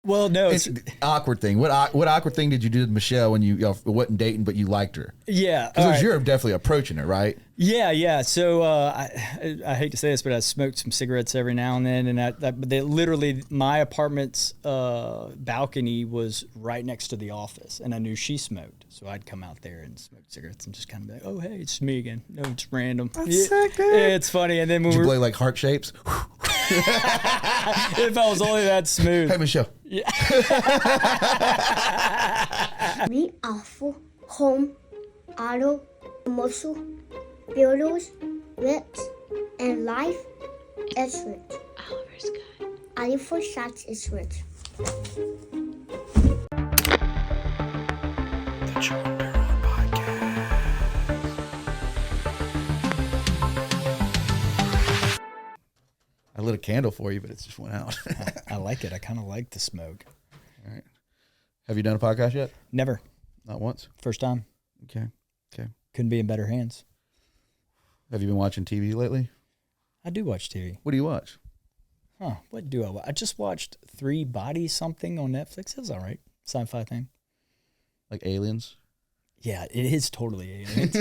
Well, no, it's awkward thing. What awkward thing did you do to Michelle when you wasn't dating but you liked her? Yeah, because you're definitely approaching her, right? Yeah. So I hate to say this, but I smoked some cigarettes every now and then, and they literally my apartment's balcony was right next to the office, and I knew she smoked, so I'd come out there and smoke cigarettes and just kind of be like, "Oh, hey, it's me again." No, it's random. That's sick, dude. Yeah, it's funny. And then when did you play like heart shapes? If I was only that smooth. Hey, Michelle. Yeah. Me awful home auto muscle builders lips and life is rich. Oliver's good. Oliver Shots is rich. The John Barron Podcast. I lit a candle for you, but it just went out. I like it. I kind of like the smoke. All right. Have you done a podcast yet? Never. Not once? First time. Okay. Couldn't be in better hands. Have you been watching TV lately? I do watch TV. What do you watch? What do I watch? I just watched 3 Bodies something on Netflix. It was all right. Sci-fi thing. Like Aliens? Yeah, it is totally aliens.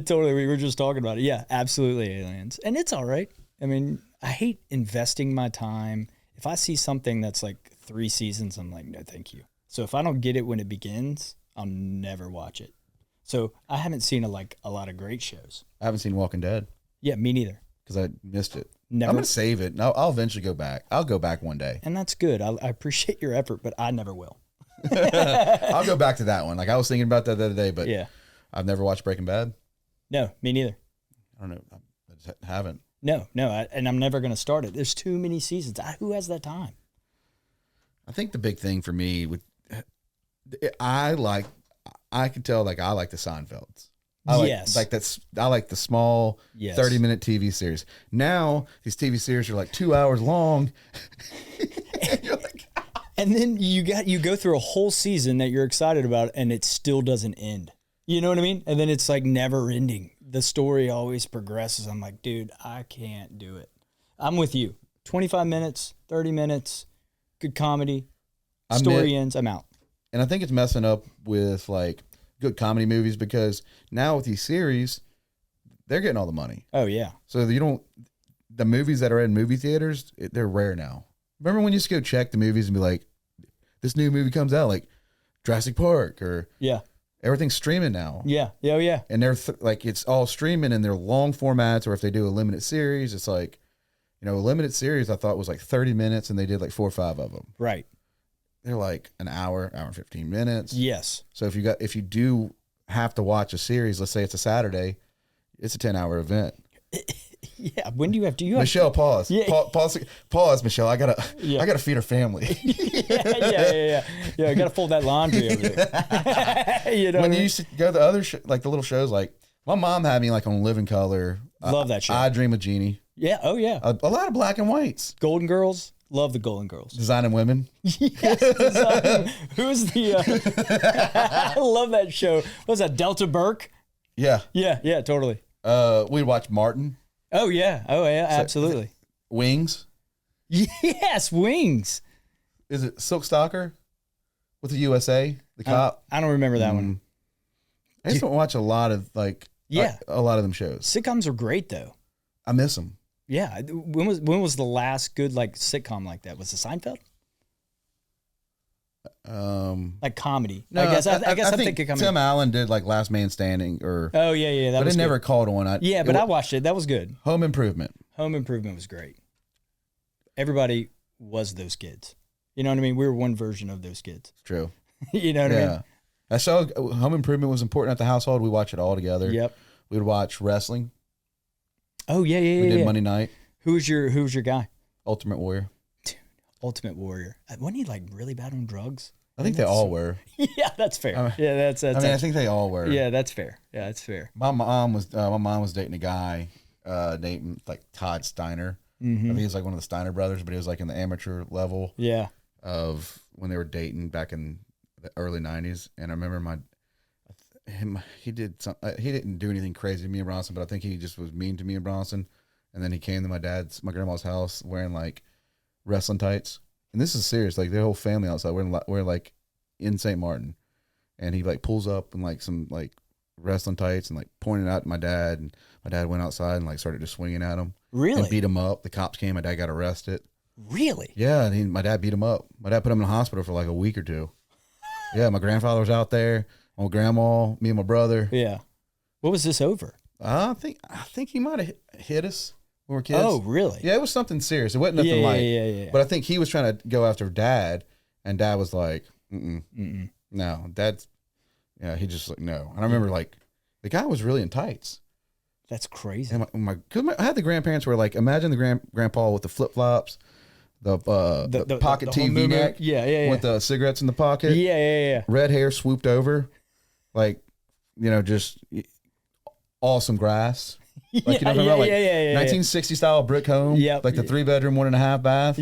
We were just talking about it. Yeah, absolutely aliens. And it's all right. I mean, I hate investing my time. If I see something that's like 3 seasons, I'm like, no, thank you. So if I don't get it when it begins, I'll never watch it. So I haven't seen a lot of great shows. I haven't seen Walking Dead. Yeah, me neither. Because I missed it. Never. I'm going to save it. I'll eventually go back. I'll go back one day. And that's good. I appreciate your effort, but I never will. I'll go back to that one. Like I was thinking about that the other day, but yeah, I've never watched Breaking Bad. No, me neither. I don't know. I just haven't. No, and I'm never going to start it. There's too many seasons. Who has that time? I think the big thing for me I can tell like I like the Seinfelds. I like the small 30-minute TV series. Now these TV series are like 2 hours long. You're like, and then you go through a whole season that you're excited about, and it still doesn't end. You know what I mean? And then it's like never ending. The story always progresses. I'm like, dude, I can't do it. I'm with you. 25 minutes, 30 minutes, good comedy. Story ends. I'm out. And I think it's messing up with like good comedy movies because now with these series, they're getting all the money. Oh yeah. So the movies that are in movie theaters, they're rare now. Remember when you used to go check the movies and be like, this new movie comes out like Jurassic Park or everything's streaming now. Yeah. And they're like, it's all streaming and they're long formats, or if they do a limited series, it's like, a limited series I thought was like 30 minutes and they did like 4 or 5 of them. Right. They're like an hour and 15 minutes. Yes. So if you do have to watch a series, let's say it's a Saturday, it's a 10-hour event. Yeah. When do you have Michelle, pause. Yeah. Pause, Michelle. I gotta feed her family. Yeah. I gotta fold that laundry over there. When you used to go to the other like the little shows, like my mom had me like on Living Color. Love that show. I Dream of Jeannie. Yeah. Oh yeah. A lot of black and whites. Golden Girls. Love the Golden Girls. Designing Women. Yes. Who's the? I love that show. What was that? Delta Burke. Yeah. Yeah. Totally. We'd watch Martin. Oh yeah. Absolutely. Wings. Yes, Wings. Is it Silk Stalker with the USA, the cop? I don't remember that one. I just don't watch a lot of a lot of them shows. Sitcoms are great though. I miss them. Yeah. When was the last good sitcom like that? Was it Seinfeld? Like comedy. No, I guess I'm thinking comedy. Tim Allen did like Last Man Standing or. Oh yeah. That but was it good. never called on. I watched it. That was good. Home Improvement. Home Improvement was great. Everybody was those kids. You know what I mean? We were one version of those kids. True. You know what I mean? I saw Home Improvement was important at the household. We watched it all together. Yep. We would watch wrestling. Oh yeah. We did Monday night. Who was your guy? Ultimate Warrior. Dude, Ultimate Warrior. Wasn't he like really bad on drugs? I think they all were. Yeah, that's fair. That's I think they all were. Yeah, that's fair. Yeah, that's fair. My mom was dating a guy named like Todd Steiner. Mm-hmm. I think he was like one of the Steiner brothers, but he was like in the amateur level. Yeah. Of when they were dating back in the early 90s. And I remember he didn't do anything crazy to me and Bronson, but I think he just was mean to me and Bronson. And then he came to my grandma's house wearing like wrestling tights and this is serious. Like their whole family outside. We're like in St. Martin, and he like pulls up in like some like wrestling tights and like pointed out at my dad, and my dad went outside and like started just swinging at him. Really? And beat him up. The cops came. My dad got arrested. Really? Yeah, and my dad beat him up. My dad put him in the hospital for like a week or two. Yeah, my grandfather was out there. My grandma, me and my brother. Yeah. What was this over? I think he might have hit us when we were kids. Oh, really? Yeah, it was something serious. It wasn't nothing Yeah. But I think he was trying to go after Dad, and Dad was like, no, Dad's. Yeah, he just like no. And I remember like the guy was really in tights. That's crazy. And I had the grandparents where like imagine the grandpa with the flip flops, the pocket TV neck, with the cigarettes in the pocket, red hair swooped over, like just awesome grass, like 1960 style brick home, like the 3-bedroom 1.5 bath,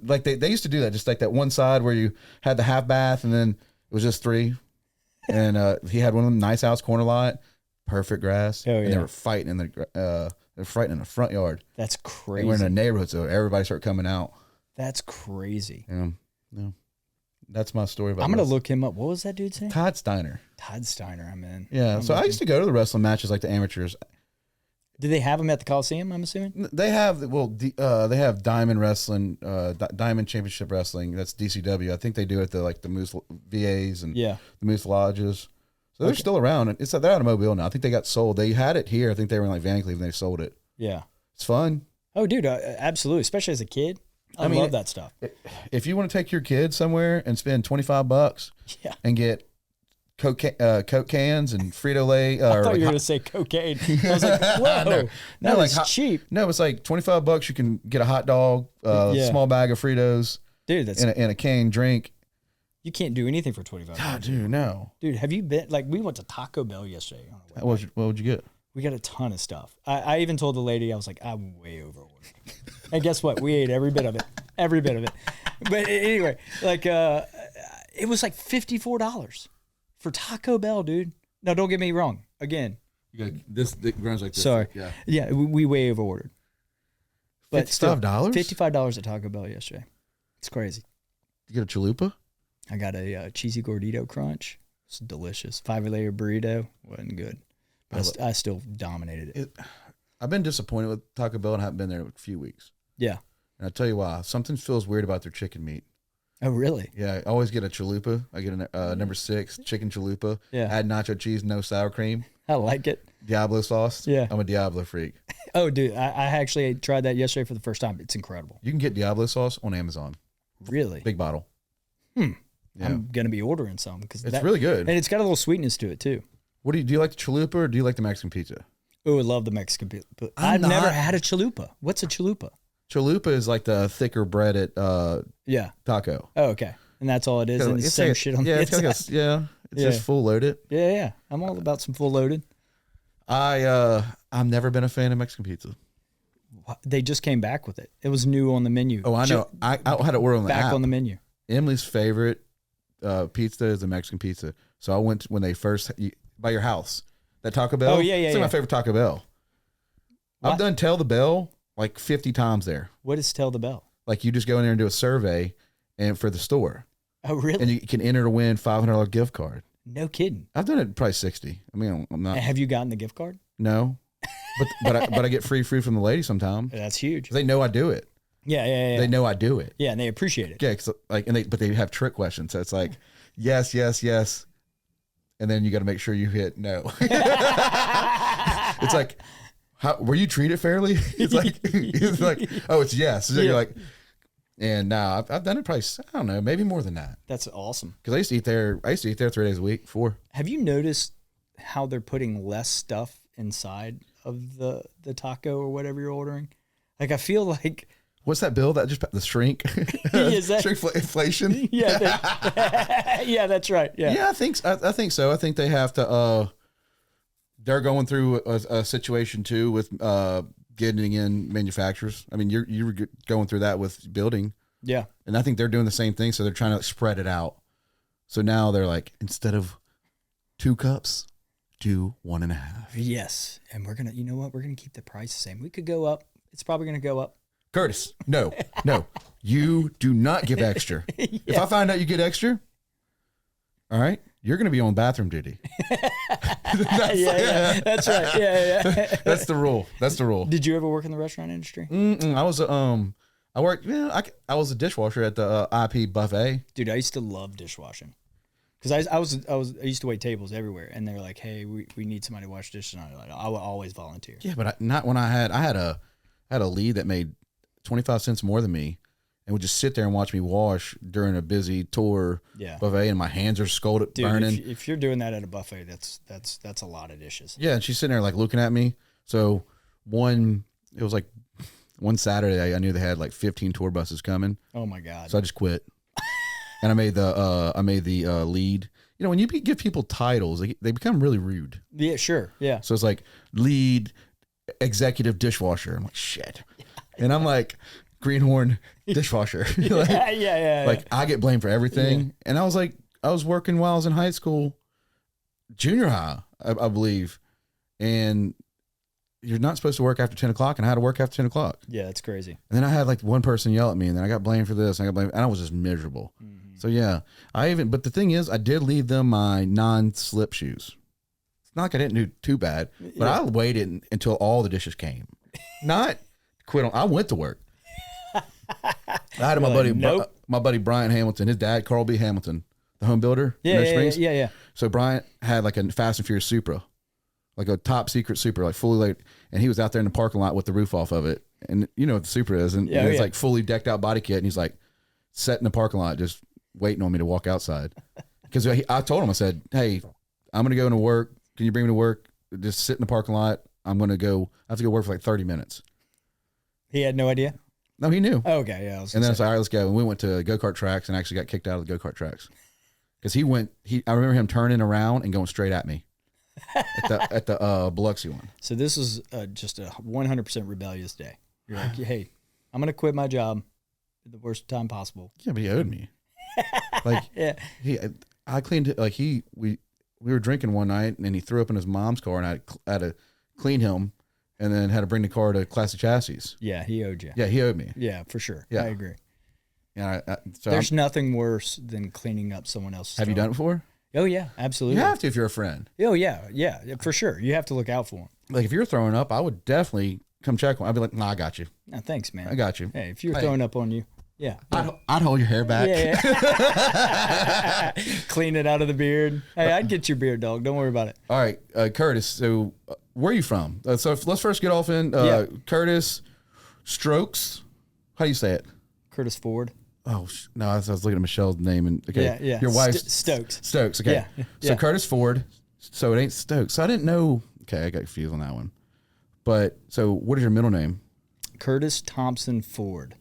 like they used to do that, just like that one side where you had the half bath and then it was just 3, and he had one of them nice house corner lot. Perfect grass. Oh, yeah. And they were fighting in the front yard. That's crazy. And we're in a neighborhood, so everybody started coming out. That's crazy. Yeah. That's my story about I'm going to look him up. What was that dude's name? Todd Steiner. Todd Steiner, I'm in. Yeah, so I used to go to the wrestling matches like the amateurs. Do they have them at the Coliseum, I'm assuming? They have, they have Diamond Wrestling, Diamond Championship Wrestling. That's DCW. I think they do it at the Moose VAs and the Moose Lodges. So they're still around. They're out of Mobile now. I think they got sold. They had it here. I think they were in like Vancouver and they sold it. Yeah. It's fun. Oh, dude, absolutely. Especially as a kid. I love that stuff. If you want to take your kid somewhere and spend $25 and get Coke cans and Frito-Lay. I thought you were going to say cocaine. I was like, whoa, that's cheap. No, it's like $25 you can get a hot dog, small bag of Fritos, dude, that's and a cane drink. You can't do anything for $25. God, dude, no. Dude, have you been, we went to Taco Bell yesterday. What would you get? We got a ton of stuff. I even told the lady, I was like, I'm way over ordered. And guess what? We ate every bit of it. Every bit of it. But anyway, it was like $54 for Taco Bell, dude. Now, don't get me wrong. Again. This runs like this. Sorry. Yeah, we way over ordered. But $55? $55 at Taco Bell yesterday. It's crazy. You get a chalupa? I got a cheesy gordito crunch. It's delicious. 5-layer burrito. Wasn't good. But I still dominated it. I've been disappointed with Taco Bell and haven't been there in a few weeks. Yeah. And I'll tell you why. Something feels weird about their chicken meat. Oh, really? Yeah. I always get a chalupa. I get a number 6 chicken chalupa. Yeah. Add nacho cheese, no sour cream. I like it. Diablo sauce. Yeah. I'm a Diablo freak. Oh, dude. I actually tried that yesterday for the first time. It's incredible. You can get Diablo sauce on Amazon. Really? Big bottle. Yeah. I'm going to be ordering some because it's really good. And it's got a little sweetness to it too. What do you like the chalupa or do you like the Mexican pizza? Oh, I love the Mexican pizza. I've never had a chalupa. What's a chalupa? Chalupa is like the thicker breaded taco. Oh, okay. And that's all it is. And it's the same shit on the inside. It's just full loaded. Yeah. I'm all about some full loaded. I've never been a fan of Mexican pizza. They just came back with it. It was new on the menu. Oh, I know. I had to order on the app. Back on the menu. Emily's favorite pizza is the Mexican pizza. So I went when they first by your house. That Taco Bell. Oh yeah. It's my favorite Taco Bell. What? I've done Tell the Bell like 50 times there. What is Tell the Bell? Like you just go in there and do a survey, and for the store. Oh really? And you can enter to win $500 gift card. No kidding. I've done it probably 60. I mean, I'm not. Have you gotten the gift card? No, but I get free from the lady sometimes. That's huge. They know I do it. Yeah. They know I do it. Yeah, and they appreciate it. Yeah, but they have trick questions. So it's like, yes, and then you got to make sure you hit no. It's like, were you treated fairly? It's like, oh, it's yes. So you're like, and now I've done it probably, I don't know, maybe more than that. That's awesome. Because I used to eat there 3 days a week, 4. Have you noticed how they're putting less stuff inside of the taco or whatever you're ordering? Like I feel like. What's that bill? That just the shrink? Is that inflation? Yeah, yeah, that's right. Yeah, I think so. I think they have to. They're going through a situation too with getting in manufacturers. I mean, you were going through that with building. Yeah, and I think they're doing the same thing. So they're trying to spread it out. So now they're like, instead of 2 cups, do 1.5. Yes, and we're gonna. You know what? We're gonna keep the price the same. We could go up. It's probably gonna go up. Curtis, no, you do not give extra. Yeah. If I find out you get extra, all right, you're going to be on bathroom duty. That's right. Yeah. That's the rule. Did you ever work in the restaurant industry? I was I worked. I was a dishwasher at the IP buffet. Dude, I used to love dishwashing because I used to wait tables everywhere, and they're like, "Hey, we need somebody to wash dishes." And I would always volunteer. Yeah, but not when I had a lead that made 25 cents more than me, and would just sit there and watch me wash during a busy tour buffet, and my hands are scalded, burning. If you're doing that at a buffet, that's a lot of dishes. Yeah, and she's sitting there like looking at me. So one Saturday, I knew they had like 15 tour buses coming. Oh my God! So I just quit, and I made the lead. You know, when you give people titles, they become really rude. Yeah, sure. Yeah. So it's like lead executive dishwasher. I'm like, shit, and I'm like greenhorn dishwasher. Like, yeah. Like I get blamed for everything, and I was working while I was in high school, junior high, I believe, and you're not supposed to work after 10 o'clock, and I had to work after 10 o'clock. Yeah, that's crazy. And then I had like one person yell at me, and then I got blamed for this, and and I was just miserable. Mm-hmm. So yeah, but the thing is, I did leave them my non-slip shoes. It's not like I didn't do too bad, but I waited until all the dishes came. Not quit on. I went to work. I had my buddy Brian Hamilton, his dad Carl B. Hamilton, the home builder. Yeah. So Brian had like a Fast and Furious Supra. Like a top secret Supra, like fully like, and he was out there in the parking lot with the roof off of it. And you know what the Supra is, and it's like fully decked out body kit. And he's like sat in the parking lot, just waiting on me to walk outside. Because I told him, I said, "Hey, I'm going to go into work. Can you bring me to work? Just sit in the parking lot. I have to go work for like 30 minutes. He had no idea? No, he knew. Oh, okay, yeah. And then I was like, all right, let's go. And we went to go-kart tracks and actually got kicked out of the go-kart tracks. Because I remember him turning around and going straight at me. at the Biloxi one. So this is just a 100% rebellious day. You're like, hey, I'm gonna quit my job at the worst time possible. Yeah, but he owed me. Like, I cleaned it. Like we were drinking one night, and he threw up in his mom's car, and I had to clean him, and then had to bring the car to Classic Chassis. Yeah, he owed you. Yeah, he owed me. Yeah, for sure. Yeah. I agree. Yeah, there's nothing worse than cleaning up someone else's. Have you done it before? Oh yeah, absolutely. You have to if you're a friend. Oh yeah, for sure. You have to look out for them. Like if you're throwing up, I would definitely come check one. I'd be like, "Nah, I got you." No, thanks, man. I got you. Hey, if you're throwing up on you, yeah, I'd hold your hair back. Yeah. Clean it out of the beard. Hey, I'd get your beard, dog. Don't worry about it. All right, Curtis. So, where are you from? So let's first get off in Curtis Strokes. How do you say it? Curtis Ford. Oh no! I was looking at Michelle's name and okay, yeah. Your wife's Stokes. Stokes. Okay, yeah. So Curtis Ford. So it ain't Stokes. So I didn't know. Okay, I got confused on that one. But so, what is your middle name? Curtis Thompson Ford,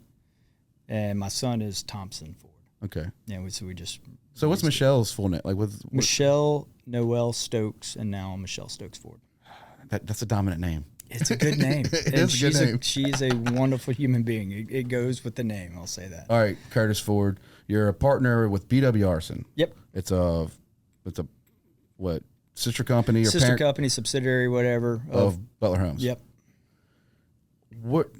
and my son is Thompson Ford. Okay. Yeah. We just. So what's Michelle's full name? Like what? Michelle Noel Stokes, and now Michelle Stokes Ford. That's a dominant name. It's a good name. It is a good name. She's a wonderful human being. It goes with the name. I'll say that. All right, Curtis Ford. You're a partner with BW Artisan. Yep. It's a what sister company or sister company, subsidiary, whatever of Butler Homes. Yep. What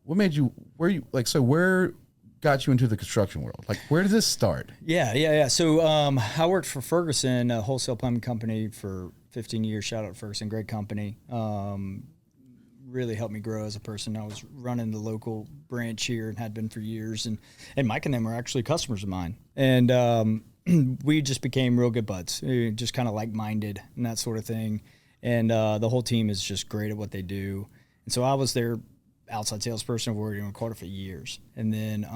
made you? Where got you into the construction world? Like, where did this start? Yeah. So I worked for Ferguson, a wholesale plumbing company, for 15 years. Shout out to Ferguson, great company. Really helped me grow as a person. I was running the local branch here and had been for years. And Mike and them are actually customers of mine. And we just became real good buds, just kind of like-minded and that sort of thing. And the whole team is just great at what they do. And so I was their outside salesperson. I've worked in Recorder for years. And then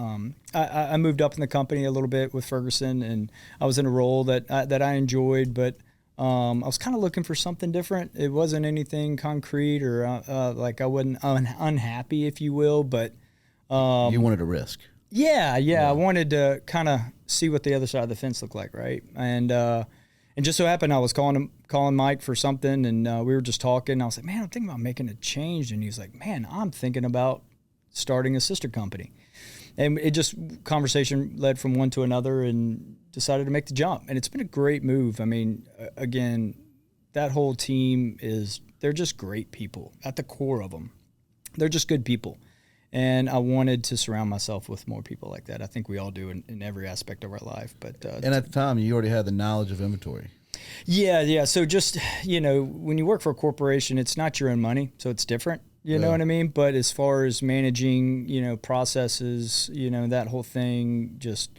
I moved up in the company a little bit with Ferguson, and I was in a role that I enjoyed, but I was kind of looking for something different. It wasn't anything concrete or like I wasn't unhappy, if you will, but you wanted a risk. Yeah. I wanted to kind of see what the other side of the fence looked like, right? And just so happened I was calling Mike for something, and we were just talking. I was like, man, I'm thinking about making a change. And he was like, man, I'm thinking about starting a sister company. And it just, conversation led from one to another, and decided to make the jump. And it's been a great move. I mean, again, that whole team they're just great people at the core of them. They're just good people. And I wanted to surround myself with more people like that. I think we all do in every aspect of our life. But and at the time, you already had the knowledge of inventory. Yeah. So just, when you work for a corporation, it's not your own money, so it's different. You know what I mean? But as far as managing, processes, that whole thing just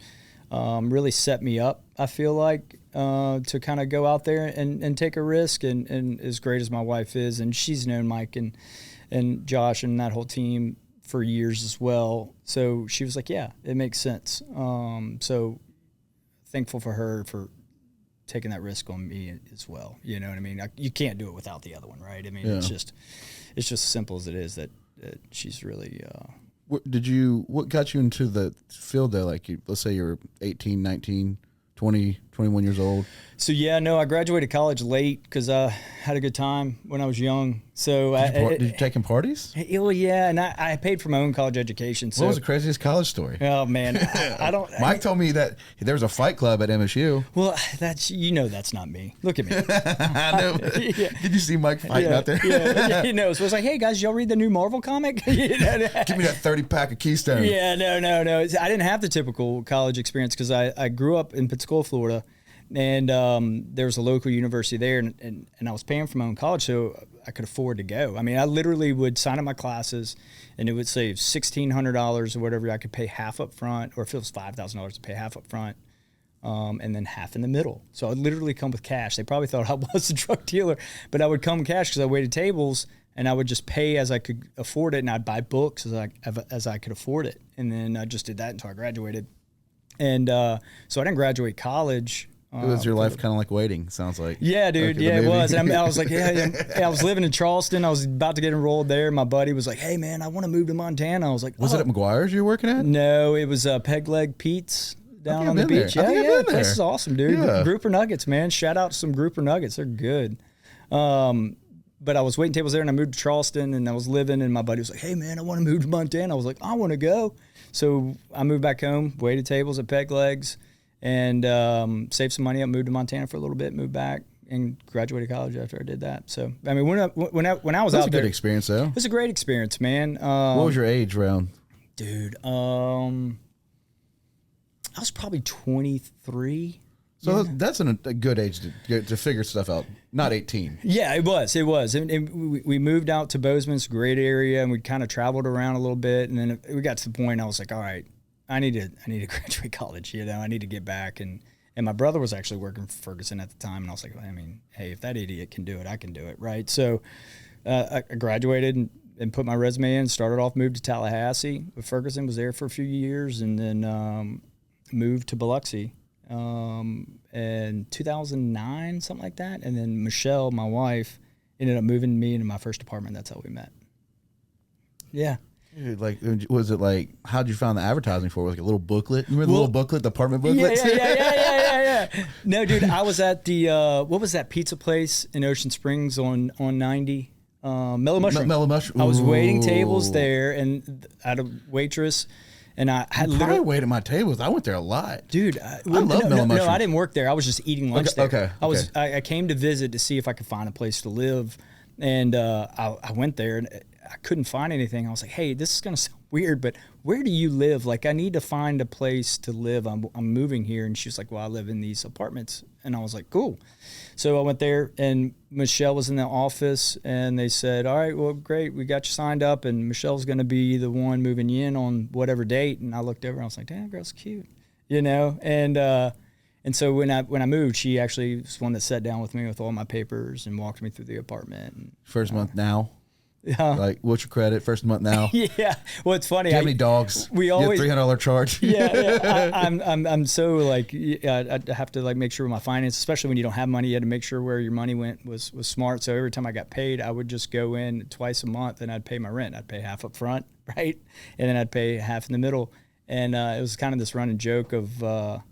really set me up, I feel like, to kind of go out there and take a risk. And as great as my wife is, and she's known Mike and Josh and that whole team for years as well. So she was like, yeah, it makes sense. So thankful for her for taking that risk on me as well. You know what I mean? You can't do it without the other one, right? I mean, it's just as simple as it is that she's really. What got you into the field though? Like, let's say you're 18, 19, 20, 21 years old. So I graduated college late because I had a good time when I was young. So did you take in parties? Well, yeah, and I paid for my own college education. So what was the craziest college story? Oh man, I don't. Mike told me that there was a fight club at MSU. Well, that's not me. Look at me. I know. Yeah. Did you see Mike fighting out there? Yeah, he knows. So it's like, hey guys, y'all read the new Marvel comic? Give me that 30-pack of Keystone. Yeah, no. I didn't have the typical college experience because I grew up in Pensacola, Florida. And there was a local university there, and I was paying for my own college, so I could afford to go. I mean, I literally would sign up my classes, and it would save $1,600 or whatever. I could pay half up front, or if it was $5,000 to pay half up front, and then half in the middle. So I would literally come with cash. They probably thought I was a drug dealer, but I would come cash because I waited tables, and I would just pay as I could afford it, and I'd buy books as I could afford it. And then I just did that until I graduated. And so I didn't graduate college. It was your life kind of like waiting, sounds like. Yeah, dude. Like it was. And I was like, I was living in Charleston. I was about to get enrolled there. My buddy was like, hey, man, I want to move to Montana. I was like, was it at McGuire's you were working at? No, it was Peg Leg Pete's down on the beach. There. Yeah, the place is awesome, dude. Yeah. Grouper Nuggets, man. Shout out to some Grouper Nuggets. They're good. But I was waiting tables there, and I moved to Charleston, and I was living, and my buddy was like, hey, man, I want to move to Montana. I was like, I want to go. So I moved back home, waited tables at Peg Legs, and saved some money up, moved to Montana for a little bit, moved back, and graduated college after I did that. So, I mean, when I was out there. That was a good experience, though. It was a great experience, man. What was your age around? Dude, I was probably 23. So that's a good age to figure stuff out. Not 18. Yeah, it was. And we moved out to Bozeman. It's a great area, and we kind of traveled around a little bit. And then we got to the point I was like, all right, I need to graduate college. I need to get back. And my brother was actually working for Ferguson at the time, and I was like, I mean, hey, if that idiot can do it, I can do it, right? So I graduated and put my resume in. Started off, moved to Tallahassee with Ferguson. Was there for a few years, and then moved to Biloxi in 2009, something like that. And then Michelle, my wife, ended up moving me into my first apartment. That's how we met. Yeah. Dude, like, was it like, how'd you find the advertising for it? Like a little booklet? Remember the little booklet, the apartment booklet? Yeah. No, dude, I was at the, what was that pizza place in Ocean Springs on 90? Mellow Mushroom. Mellow Mushroom. I was waiting tables there, and I had a waitress, and I had literally waited my tables. I went there a lot. Dude, I love Mellow Mushroom. No, I didn't work there. I was just eating lunch there. Okay. I came to visit to see if I could find a place to live, and I went there, and I couldn't find anything. I was like, hey, this is going to sound weird, but where do you live? Like, I need to find a place to live. I'm moving here. And she was like, well, I live in these apartments. And I was like, cool. So I went there, and Michelle was in the office, and they said, all right, well, great. We got you signed up, and Michelle's going to be the one moving you in on whatever date. And I looked over, and I was like, damn, girl's cute, And so when I moved, she actually was one that sat down with me with all my papers and walked me through the apartment. And, First month now? Like, what's your credit? First month now? Yeah. Well, it's funny. Do you have any dogs? We always $300 charge. Yeah. I'm so like, I have to like make sure with my finance, especially when you don't have money, you had to make sure where your money went was smart. So every time I got paid, I would just go in twice a month, and I'd pay my rent. I'd pay half up front, right, and then I'd pay half in the middle. And it was kind of this running joke of.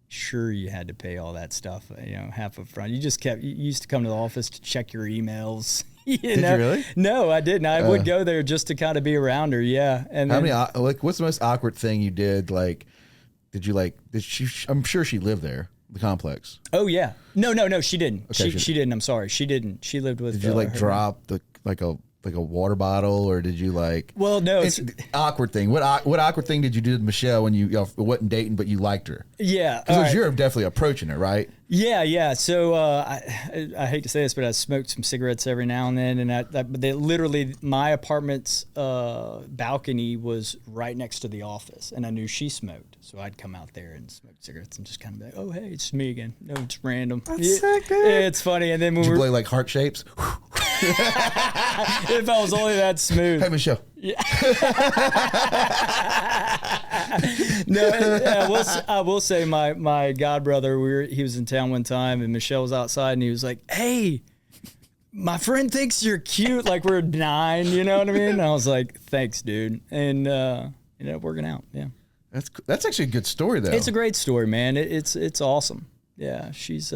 Sure, you had to pay all that stuff, half up front. You used to come to the office to check your emails. Did you really? No, I didn't. I would go there just to kind of be around her. Yeah. And what's the most awkward thing you did? Like, did she, I'm sure she lived there, the complex. Oh yeah. No, she didn't. Okay, she didn't. I'm sorry. She didn't. She lived with, did you drop a water bottle, or did you like? Well, no, it's awkward thing. What awkward thing did you do to Michelle when you wasn't dating but you liked her? Yeah, because you're definitely approaching her, right? Yeah. So I hate to say this, but I smoked some cigarettes every now and then, and but they literally my apartment's balcony was right next to the office, and I knew she smoked, so I'd come out there and smoke cigarettes and just kind of be like, "Oh, hey, it's me again." No, it's random. That's so good. Yeah, it's funny. And then when did you play like heart shapes? If I was only that smooth. Hey, Michelle. Yeah. No, I will say my godbrother, he was in town one time, and Michelle was outside, and he was like, "Hey, my friend thinks you're cute." Like, we're 9, you know what I mean? And I was like, "Thanks, dude." And ended up working out. Yeah. That's actually a good story, though. It's a great story, man. It's awesome. Yeah, she's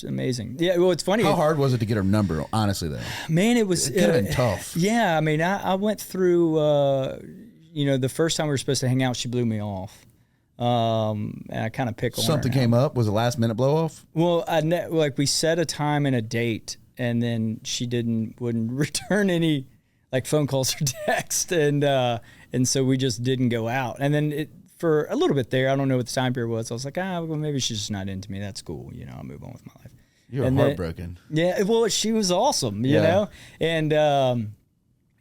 amazing. Yeah, well, it's funny. How hard was it to get her number, honestly, though? Man, it could have been tough. Yeah, I mean, I went through, the first time we were supposed to hang out, she blew me off. And I kind of picked on her. Something came up? Was it last minute blow off? Well, we set a time and a date, and then she wouldn't return any like phone calls or text, and so we just didn't go out. And then for a little bit there, I don't know what the time period was. I was like, well, maybe she's just not into me. That's cool. I'll move on with my life. You were heartbroken. Yeah. Well, she was awesome, you know?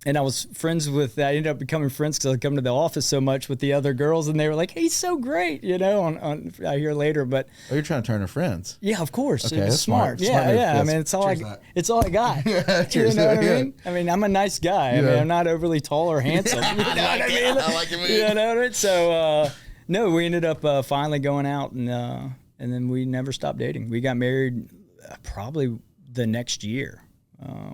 And I was friends with, I ended up becoming friends because I come to the office so much with the other girls, and they were like, "He's so great," I hear later, but. Oh, you're trying to turn her friends. Yeah, of course. Okay, It's that's smart. smart. Yeah. I mean, it's all I got. Cheers. You know what I mean? I mean, I'm a nice guy. I mean, I'm not overly tall or handsome. You know what I mean? I like it. You know what I mean? So, no, we ended up finally going out, and then we never stopped dating. We got married probably the next year.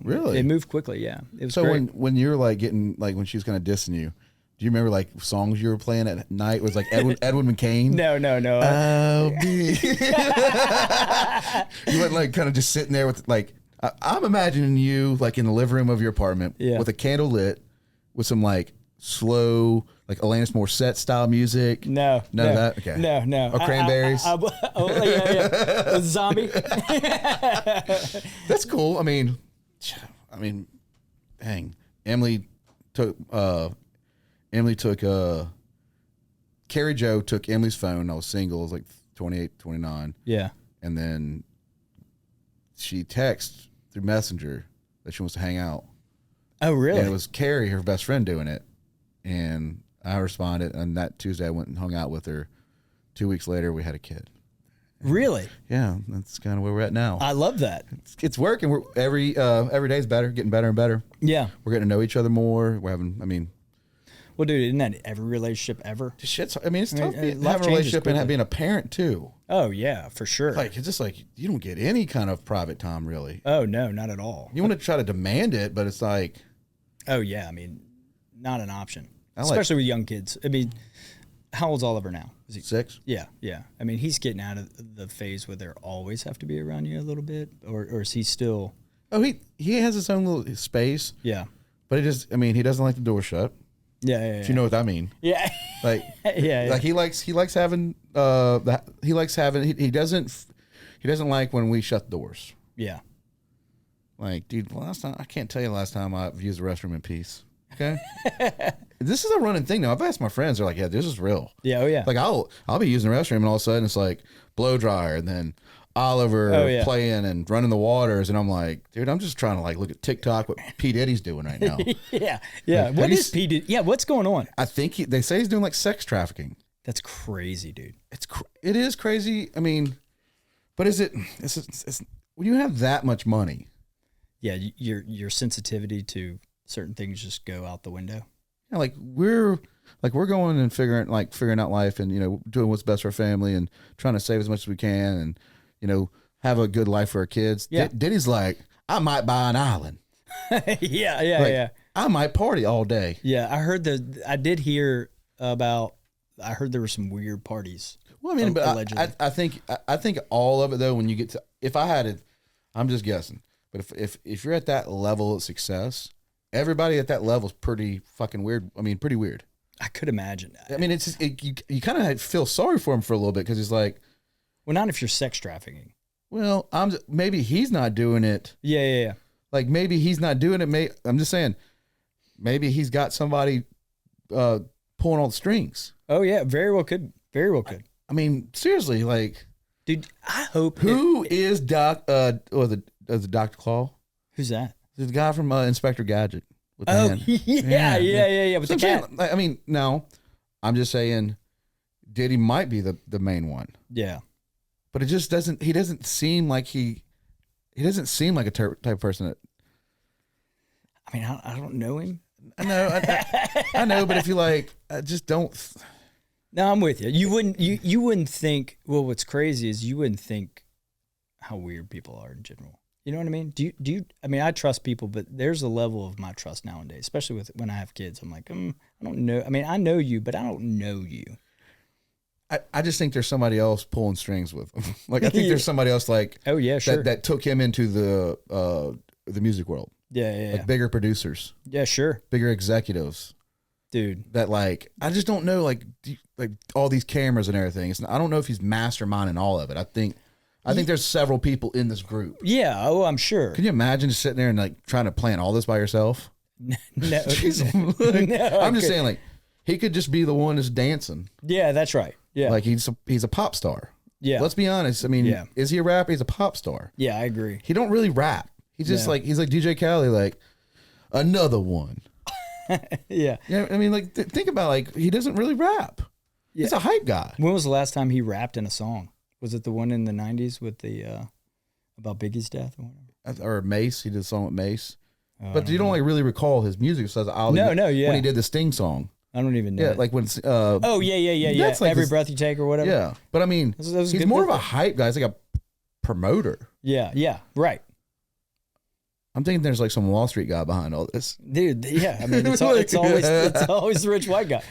Really? It moved quickly. Yeah. It was so great. when you're like getting like when she was kind of dissing you, do you remember like songs you were playing at night? Was like Edwin McCain? No. I'll be. You went like kind of just sitting there with like I'm imagining you like in the living room of your apartment with a candle lit with some like slow like Alanis Morissette style music. None of that. Okay. No. Or Cranberries. Yeah. Zombie. That's cool. I mean, dang. Emily took Carrie Jo took Emily's phone. I was single. I was like 28, 29. Yeah. And then she texted through Messenger that she wants to hang out. Oh, really? And it was Carrie, her best friend, doing it. And I responded. And that Tuesday I went and hung out with her. 2 weeks later, we had a kid. Really? Yeah, that's kind of where we're at now. I love that. It's working. We're every day's better, getting better and better. Yeah. We're getting to know each other more. We're having, well, dude, isn't that every relationship ever? It's tough having life a relationship quickly. and being a parent too. Oh yeah, for sure. Like it's just like you don't get any kind of private time really. Oh no, not at all. You want to try to demand it, but it's like, oh yeah, I mean, not an option, especially with young kids. I mean, how old's Oliver now? Is he 6? Yeah. I mean, he's getting out of the phase where they always have to be around you a little bit, or is he still? Oh, he has his own little space. Yeah. But he doesn't like the door shut. Yeah. If you know what I mean. Yeah. Like yeah. Like he likes having he doesn't like when we shut doors. Yeah. Like, dude, last time I can't tell you the last time I've used the restroom in peace. Okay. This is a running thing now. I've asked my friends, they're like, yeah, this is real. Yeah, oh yeah. Like I'll be using the restroom and all of a sudden it's like blow dryer and then Oliver playing and running the waters and I'm like, dude, I'm just trying to like look at TikTok what P. Diddy's doing right now. Yeah. Like, what is P. Diddy? Yeah, what's going on? I think they say he's doing like sex trafficking. That's crazy, dude. It is crazy. I mean, but it's when you have that much money. Yeah, your sensitivity to certain things just go out the window. Yeah, like we're going and figuring out life and doing what's best for our family and trying to save as much as we can and have a good life for our kids. Yeah. Diddy's like, I might buy an island. Yeah. I might party all day. Yeah, I did hear about. I heard there were some weird parties. Well, I mean, but I think all of it though. When you get to, if I had it, I'm just guessing. But if you're at that level of success, everybody at that level is pretty fucking weird. I mean, pretty weird. I could imagine. I mean, it's just, you kind of feel sorry for him for a little bit because he's like, well, not if you're sex trafficking. Well, maybe he's not doing it. Yeah. Like maybe he's not doing it. I'm just saying, maybe he's got somebody pulling all the strings. Oh yeah, very well could. Very well could. I mean, seriously, like, dude, I hope. Who is Dr. Claw? Who's that? The guy from Inspector Gadget. With the Oh, hand. yeah. With the cat. Saying, I mean, no, I'm just saying, Diddy might be the main one. Yeah, but it just doesn't. He doesn't seem like he doesn't seem like a type of person that. I mean, I don't know him. I know, I know, but if you like, I just don't. No, I'm with you. You wouldn't think. Well, what's crazy is you wouldn't think how weird people are in general. You know what I mean? Do you? I mean, I trust people, but there's a level of my trust nowadays, especially when I have kids. I'm like, I don't know. I mean, I know you, but I don't know you. I just think there's somebody else pulling strings with him. Like, I think there's somebody else like, oh yeah, sure, that took him into the music world. Yeah. Like bigger producers. Yeah, sure. Bigger executives. Dude. That like, I just don't know, like all these cameras and everything. I don't know if he's masterminding all of it. I think there's several people in this group. Yeah, I'm sure. Can you imagine just sitting there and like trying to plan all this by yourself? No. Like, no, I'm just saying, like, he could just be the one that's dancing. Yeah, that's right. Yeah. Like he's a pop star. Yeah. Let's be honest. I mean, is he a rapper? He's a pop star. Yeah, I agree. He don't really rap. He's just he's like DJ Khaled, like another one. Yeah. Yeah. I mean, like think about, like, he doesn't really rap. Yeah. He's a hype guy. When was the last time he rapped in a song? Was it the one in the 90s with the about Biggie's death or whatever? Or Mace? He did a song with Mace. But you don't like really recall his music. So when he did the Sting song. I don't even know. Yeah, like when. Yeah. Like Every Breath You Take or whatever. Yeah, but I mean, he's more of a hype guy. He's like a promoter. Yeah, right. I'm thinking there's like some Wall Street guy behind all this. Dude, yeah. I mean, it's always the rich white guy.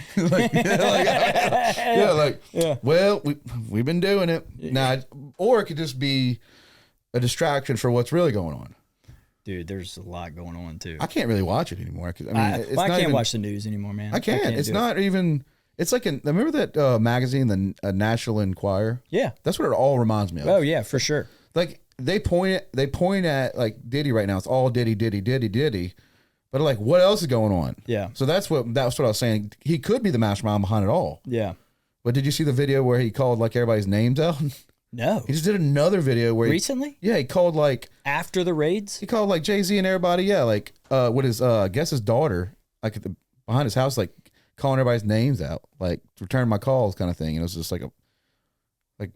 Well, we've been doing it now, or it could just be a distraction for what's really going on. Dude, there's a lot going on too. I can't really watch it anymore. I can't watch the news anymore, man. I can't. It's not even. It's like remember that magazine, the National Enquirer? Yeah, that's what it all reminds me of. Oh yeah, for sure. Like they point at like Diddy right now. It's all Diddy. But like, what else is going on? Yeah. So that's what I was saying. He could be the mastermind behind it all. Yeah. But did you see the video where he called like everybody's names out? No. He just did another video where recently? He called like after the raids? He called like Jay-Z and everybody, like with his I guess his daughter, like behind his house, like calling everybody's names out, like return my calls kind of thing. And it was just like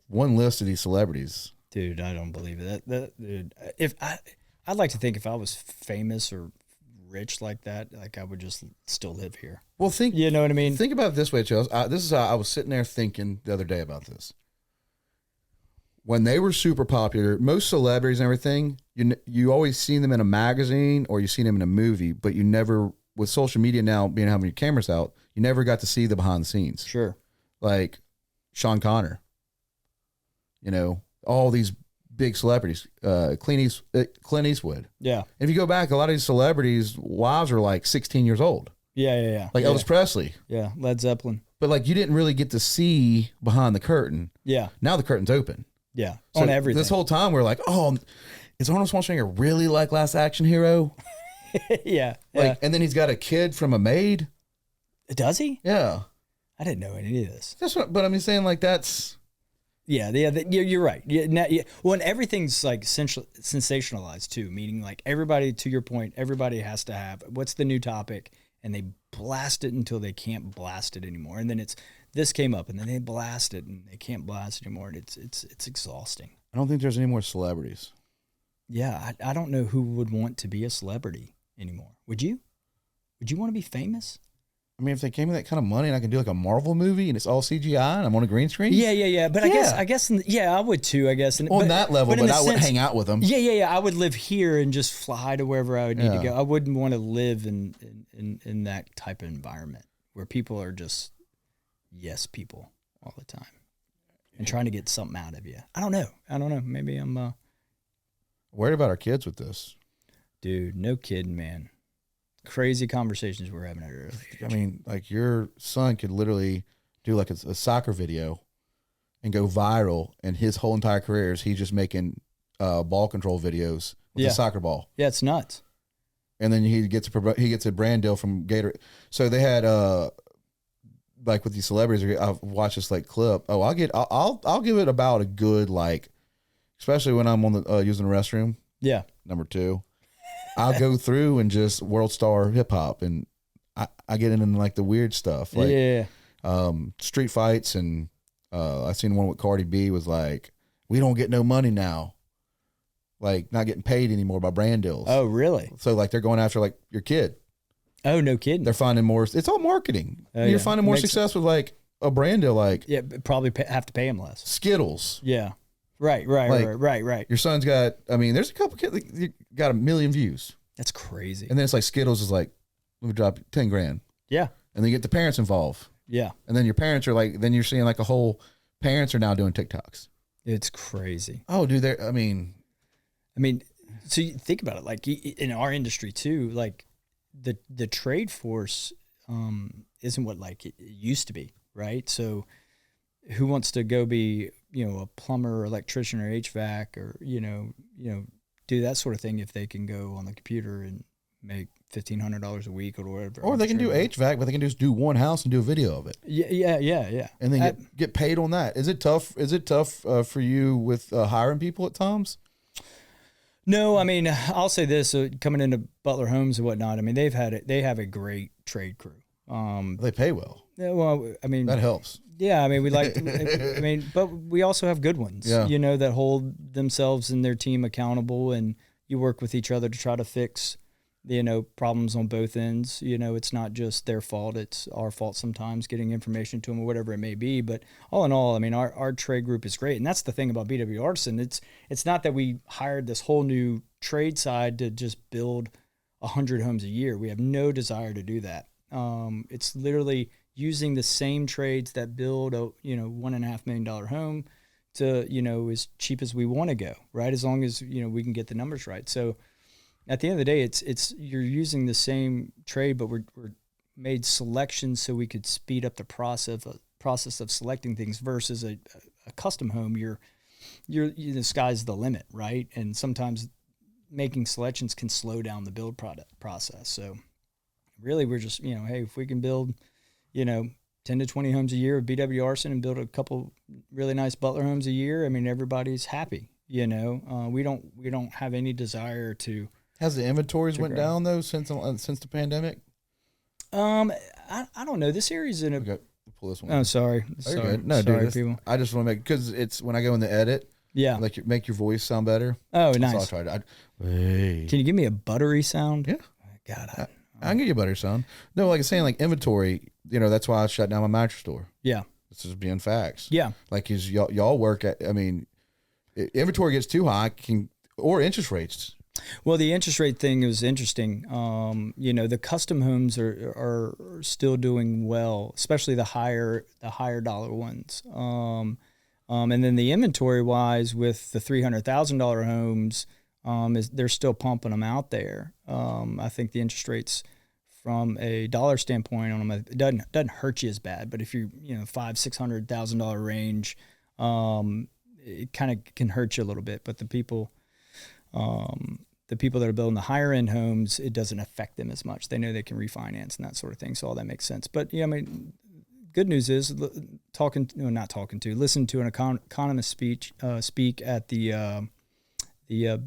one list of these celebrities. Dude, I don't believe it. Dude, if I'd like to think if I was famous or rich like that, like I would just still live here. Well, you know what I mean? Think about it this way, Chelsea. This is how I was sitting there thinking the other day about this. When they were super popular, most celebrities and everything, you always seen them in a magazine or you seen them in a movie, but you never, with social media now being having your cameras out, you never got to see the behind the scenes. Sure. Like Sean Connery, all these big celebrities, Clint Eastwood. Yeah. If you go back, a lot of these celebrities' wives are like 16 years old. Yeah. Like Elvis Presley. Yeah, Led Zeppelin. But like you didn't really get to see behind the curtain. Yeah. Now the curtain's open. Yeah, so on everything. This whole time we're like, oh, is Arnold Schwarzenegger really like Last Action Hero? Yeah. And then he's got a kid from a maid. Does he? Yeah. I didn't know any of this. That's what, but I'm saying like that's. Yeah, you're right. Well, and everything's like sensationalized too, meaning like everybody, to your point, everybody has to have what's the new topic, and they blast it until they can't blast it anymore, and then this came up, and then they blast it, and they can't blast it anymore, and it's exhausting. I don't think there's any more celebrities. Yeah, I don't know who would want to be a celebrity anymore. Would you? Would you want to be famous? I mean, if they gave me that kind of money and I can do like a Marvel movie and it's all CGI and I'm on a green screen. Yeah. But yeah. I guess, I would too. I guess on that level, but I would hang out with them. Yeah. I would live here and just fly to wherever I would need to go. I wouldn't want to live in that type of environment where people are just yes people all the time and trying to get something out of you. I don't know. Maybe I'm worried about our kids with this. Dude, no kidding, man. Crazy conversations we're having at early age. I mean, like your son could literally do like a soccer video and go viral, and his whole entire career is he's just making ball control videos with a soccer ball. Yeah, it's nuts. and then he gets a brand deal from Gator. So they had like with these celebrities, I've watched this like clip. Oh, I'll give it about a good like, especially when I'm on the using the restroom. Yeah. Number 2, I'll go through and just world star hip hop, and I get into like the weird stuff like street fights, and I seen one with Cardi B was like, we don't get no money now. Like not getting paid anymore by brand deals. Oh, really? So like they're going after like your kid. Oh, no kidding. They're finding more. It's all marketing. Oh, You're finding more success with like a brand deal, like probably have to pay him less. Skittles. Yeah, right. Your son's got. I mean, there's a couple kids that got 1 million views. That's crazy. And then it's like Skittles is like, let me drop 10 grand. Yeah. And then you get the parents involved. Yeah. And then your parents are like, then you're seeing like a whole parents are now doing TikToks. It's crazy. Oh, dude, I mean, so you think about it, like in our industry too, like the trade force isn't what like it used to be, right? So who wants to go be, a plumber or electrician or HVAC or, do that sort of thing if they can go on the computer and make $1,500 a week or whatever. Or they can do HVAC, but they can just do one house and do a video of it. Yeah. And then get paid on that. Is it tough? Is it tough for you with hiring people at times? No, I mean, I'll say this: coming into Butler Homes and whatnot, I mean, they have a great trade crew. They pay well. Yeah, well, I mean, that helps. Yeah, I mean, but we also have good ones. Yeah. That hold themselves and their team accountable, and you work with each other to try to fix, problems on both ends. It's not just their fault; it's our fault sometimes getting information to them or whatever it may be. But all in all, I mean, our trade group is great, and that's the thing about BW Artisan. It's not that we hired this whole new trade side to just build 100 homes a year. We have no desire to do that. It's literally using the same trades that build a $1.5 million home to as cheap as we want to go, right? As long as we can get the numbers right. So at the end of the day, it's you're using the same trade, but we're made selections so we could speed up the process of selecting things versus a custom home. The sky's the limit, right? And sometimes making selections can slow down the build process. So really, we're just hey, if we can build 10 to 20 homes a year with BW Artisan and build a couple really nice Butler homes a year, I mean, everybody's happy. We don't have any desire to. Has the inventories went down though since the pandemic? I don't know. This area's in a. Okay, pull this one. Oh, sorry. You're good. No, sorry, dude. people. I just want to because it's when I go in the edit. Yeah. Like make your voice sound better. Oh, nice. So I tried. Hey. Can you give me a buttery sound? Yeah. God, I can get you a buttery sound. No, like I'm saying, like inventory. That's why I shut down my mattress store. Yeah. This is being facts. Yeah. Like y'all work at. I mean, inventory gets too high or interest rates. Well, the interest rate thing is interesting. The custom homes are still doing well, especially the higher dollar ones. And then the inventory wise with the $300,000 homes, they're still pumping them out there. I think the interest rates from a dollar standpoint on them, it doesn't hurt you as bad. But if you're $500,000-$600,000 range, it kind of can hurt you a little bit. But the people that are building the higher end homes, it doesn't affect them as much. They know they can refinance and that sort of thing. So all that makes sense. But good news is listening to an economist speak at the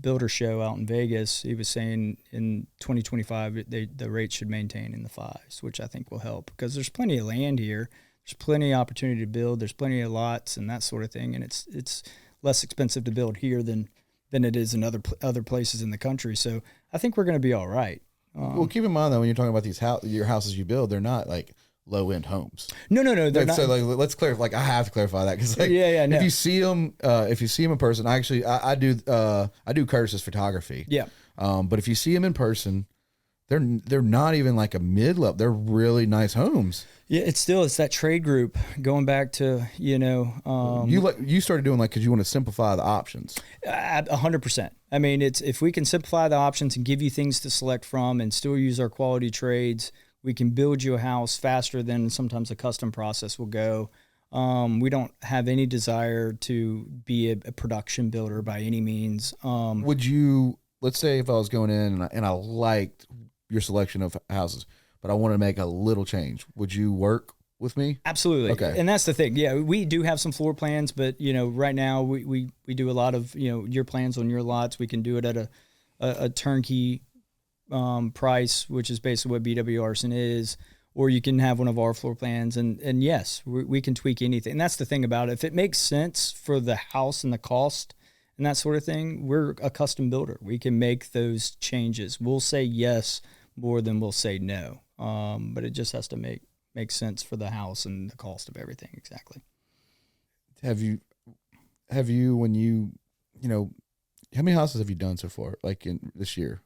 builder show out in Vegas. He was saying in 2025 the rate should maintain in the 5s, which I think will help because there's plenty of land here. There's plenty of opportunity to build. There's plenty of lots and that sort of thing, and it's less expensive to build here than it is in other places in the country. So I think we're going to be all right. Well, keep in mind though when you're talking about your houses you build, they're not like low end homes. No, they're not. So let's clarify. Like I have to clarify that because no. If you see them in person, I do Curtis's photography. Yeah. But if you see them in person, they're not even like a mid level. They're really nice homes. Yeah, it's that trade group going back to you started doing because you want to simplify the options. 100%. I mean, it's if we can simplify the options and give you things to select from and still use our quality trades, we can build you a house faster than sometimes a custom process will go. We don't have any desire to be a production builder by any means. Would you let's say if I was going in and I liked your selection of houses, but I want to make a little change, would you work with me? Absolutely. Okay. And that's the thing. Yeah, we do have some floor plans, but right now we do a lot of, your plans on your lots. We can do it at a turnkey price, which is basically what BW Artisan is, or you can have one of our floor plans. And yes, we can tweak anything. And that's the thing about it. If it makes sense for the house and the cost and that sort of thing, we're a custom builder. We can make those changes. We'll say yes more than we'll say no. But it just has to make sense for the house and the cost of everything. Exactly. Have you, when how many houses have you done so far, like in this year?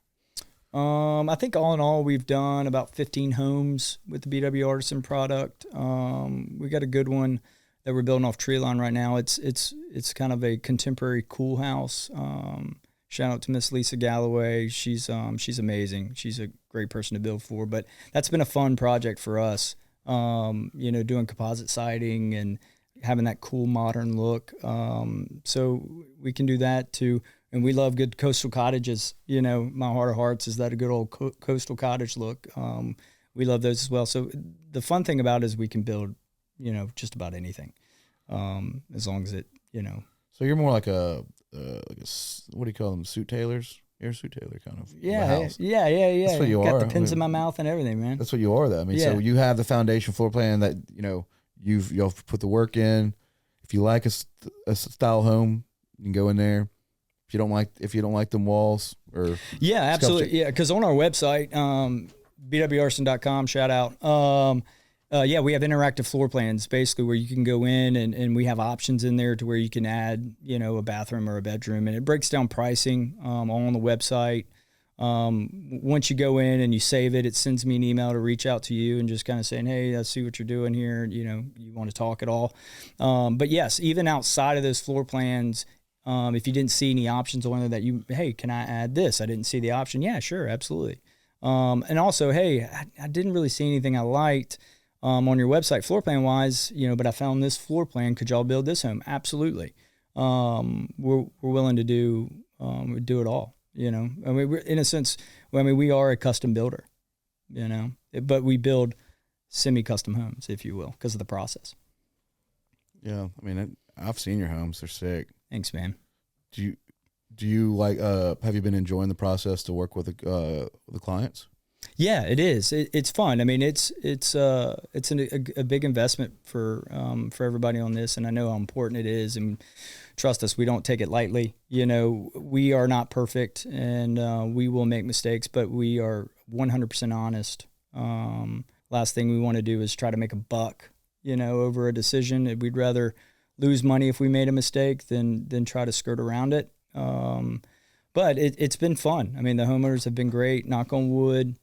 I think all in all, we've done about 15 homes with the BW Artisan product. We got a good one that we're building off Tree Line right now. It's kind of a contemporary cool house. Shout out to Miss Lisa Galloway. She's amazing. She's a great person to build for, but that's been a fun project for us. Doing composite siding and having that cool modern look. So we can do that too. And we love good coastal cottages. My heart of hearts is that a good old coastal cottage look. We love those as well. So the fun thing about it is we can build, just about anything, as long as it, So you're more like a what do you call them? Suit tailors? You're a suit tailor kind of. Yeah. That's what you got are. the pins in my mouth and everything, man. That's what you are, though. So you have the foundation floor plan that you'll put the work in. If you like a style home, you can go in there. If you don't like them walls or absolutely, because on our website, bwartisan.com, shout out. We have interactive floor plans basically where you can go in and we have options in there to where you can add, a bathroom or a bedroom, and it breaks down pricing all on the website. Once you go in and you save it, it sends me an email to reach out to you and just kind of saying, hey, I see what you're doing here. You want to talk at all. But yes, even outside of those floor plans, if you didn't see any options on there hey, can I add this? I didn't see the option. Yeah, sure. Absolutely. And also, hey, I didn't really see anything I liked on your website floor plan wise, but I found this floor plan. Could y'all build this home? Absolutely. We're willing to do it all, we're, in a sense, we are a custom builder, but we build semi-custom homes, if you will, because of the process. Yeah. I've seen your homes. They're sick. Thanks, man. Do you like, have you been enjoying the process to work with the clients? Yeah, it is. It's fun. It's a big investment for everybody on this, and I know how important it is. And trust us, we don't take it lightly. We are not perfect, and we will make mistakes, but we are 100% honest. Last thing we want to do is try to make a buck, over a decision. We'd rather lose money if we made a mistake than try to skirt around it. But it's been fun. The homeowners have been great. Knock on wood.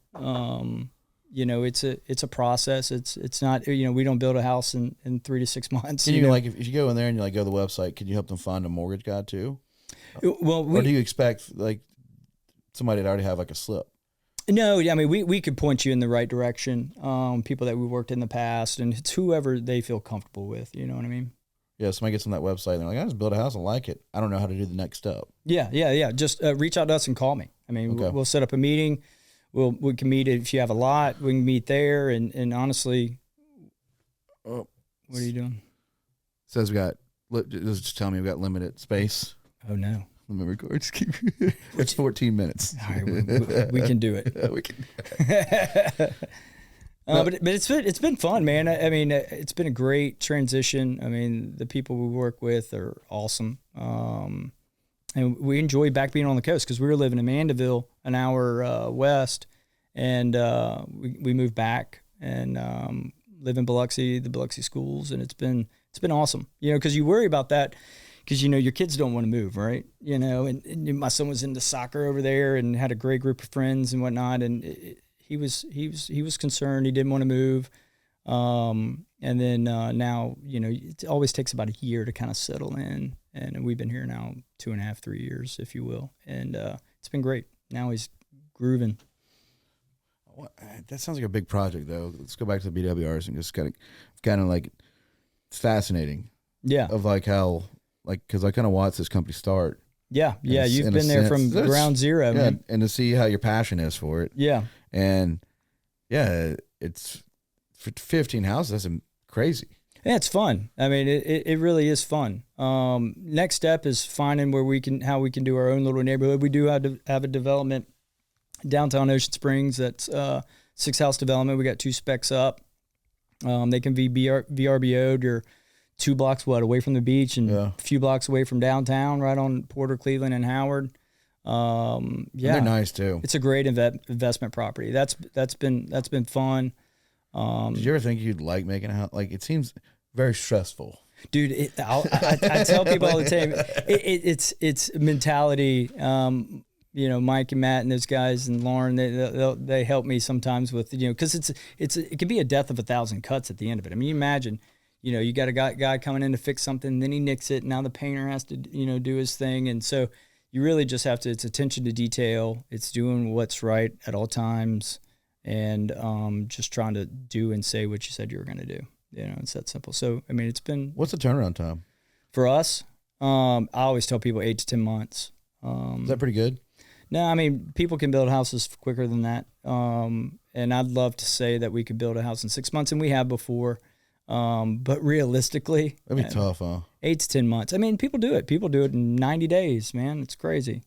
It's a process. It's not, we don't build a house in 3 to 6 months. Can you like, if you go in there and you go to the website, can you help them find a mortgage guy too? Well, or do you expect like somebody to already have like a slip? No, we could point you in the right direction. People that we worked in the past, and it's whoever they feel comfortable with. You know what I mean? Yeah, somebody gets on that website and they're like, I just built a house and like it. I don't know how to do the next step. Yeah. Just reach out to us and call me. Okay. We'll set up a meeting. We can meet if you have a lot. We can meet there. And honestly, what are you doing? It says just tell me we got limited space. Oh no. Let me record. Just keep it's 14 minutes. All right, we can do it. We can. But it's been fun, man. It's been a great transition. The people we work with are awesome. And we enjoy back being on the coast because we were living in Mandeville, an hour west, and we moved back and live in Biloxi, the Biloxi schools, and it's been awesome. Because you worry about that because your kids don't want to move, right? And my son was into soccer over there and had a great group of friends and whatnot, and he was concerned. He didn't want to move. And then now, it always takes about a year to kind of settle in. And we've been here now 2.5, 3 years, if you will. And it's been great. Now he's grooving. That sounds like a big project, though. Let's go back to the BW Artisan. Just kind of like, it's fascinating. Yeah. Of like how, like, because I kind of watched this company start. Yeah. Yeah. You've been there from ground zero. Yeah. Man. And to see how your passion is for it. Yeah. And yeah, it's for 15 houses. That's crazy. Yeah, it's fun. I mean, it really is fun. Next step is finding how we can do our own little neighborhood. We do have a development downtown Ocean Springs. That's 6-house development. We got 2 specs up. They can be VRBO'd. You're 2 blocks away from the beach and a few blocks away from downtown, right on Porter, Cleveland, and Howard. And they're nice too. It's a great investment property. That's been fun. Did you ever think you'd like making a house? Like, it seems very stressful, dude. I tell people all the time, it's mentality. Mike and Matt and those guys and Lauren, they help me sometimes with, because it can be a death of 1,000 cuts at the end of it. I mean, you imagine, you got a guy coming in to fix something, then he nicks it. Now the painter has to, do his thing. And so you really just have to, it's attention to detail. It's doing what's right at all times. And just trying to do and say what you said you were going to do. It's that simple. So, I mean, it's been... What's the turnaround time? For us, I always tell people 8 to 10 months. Is that pretty good? No, I mean, people can build houses quicker than that. And I'd love to say that we could build a house in 6 months, and we have before. But realistically... That'd be tough, huh? 8 to 10 months. I mean, people do it. People do it in 90 days, man. It's crazy.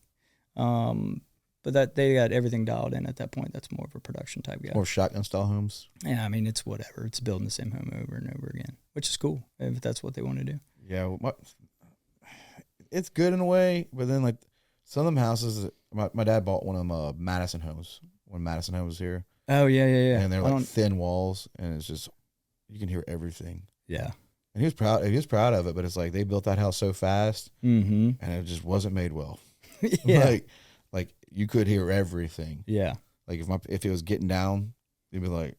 But that they got everything dialed in at that point. That's more of a production type guy. More shotgun style homes. Yeah, I mean, it's whatever. It's building the same home over and over again, which is cool if that's what they want to do. Yeah, it's good in a way, but then like some of them houses, my dad bought one of them Madison Homes when Madison Homes was here. Oh yeah. And they're like thin walls, and it's just you can hear everything. Yeah. And he was proud. He was proud of it, but it's like they built that house so fast, and it just wasn't made well. Yeah. Like you could hear everything. Yeah. Like if it was getting down, you'd be like,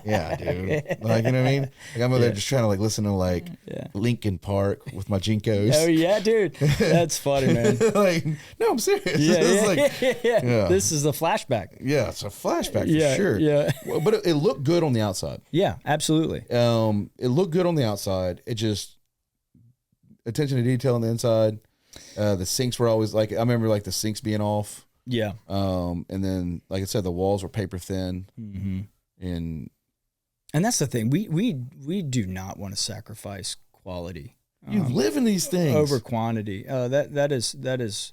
yeah, dude. Like, you know what I mean? Like I'm over there just trying to like listen to like Linkin Park with my Jinkos. Oh yeah, dude. That's funny, man. Like, no, I'm serious. Yeah. This is a flashback. Yeah, it's a flashback for sure. Yeah. But it looked good on the outside. Yeah, absolutely. It looked good on the outside. It just attention to detail on the inside. The sinks were always like, I remember like the sinks being off. Yeah. And then, like I said, the walls were paper thin. And that's the thing. We do not want to sacrifice quality. You live in these things over quantity. That is